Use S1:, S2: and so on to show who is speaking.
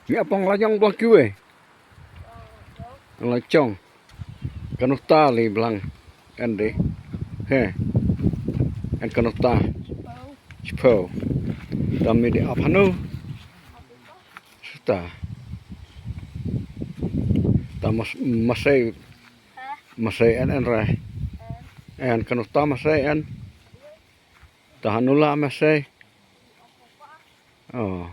S1: Ni apang lajang belang kue. Lacong. Kanut tali belang. Ande. He. En kanut ta. Cipo. Dami di apanu. Suta. Ta masai. Masai en rai. En kanut ta masai en. Tahanula masai. Oh.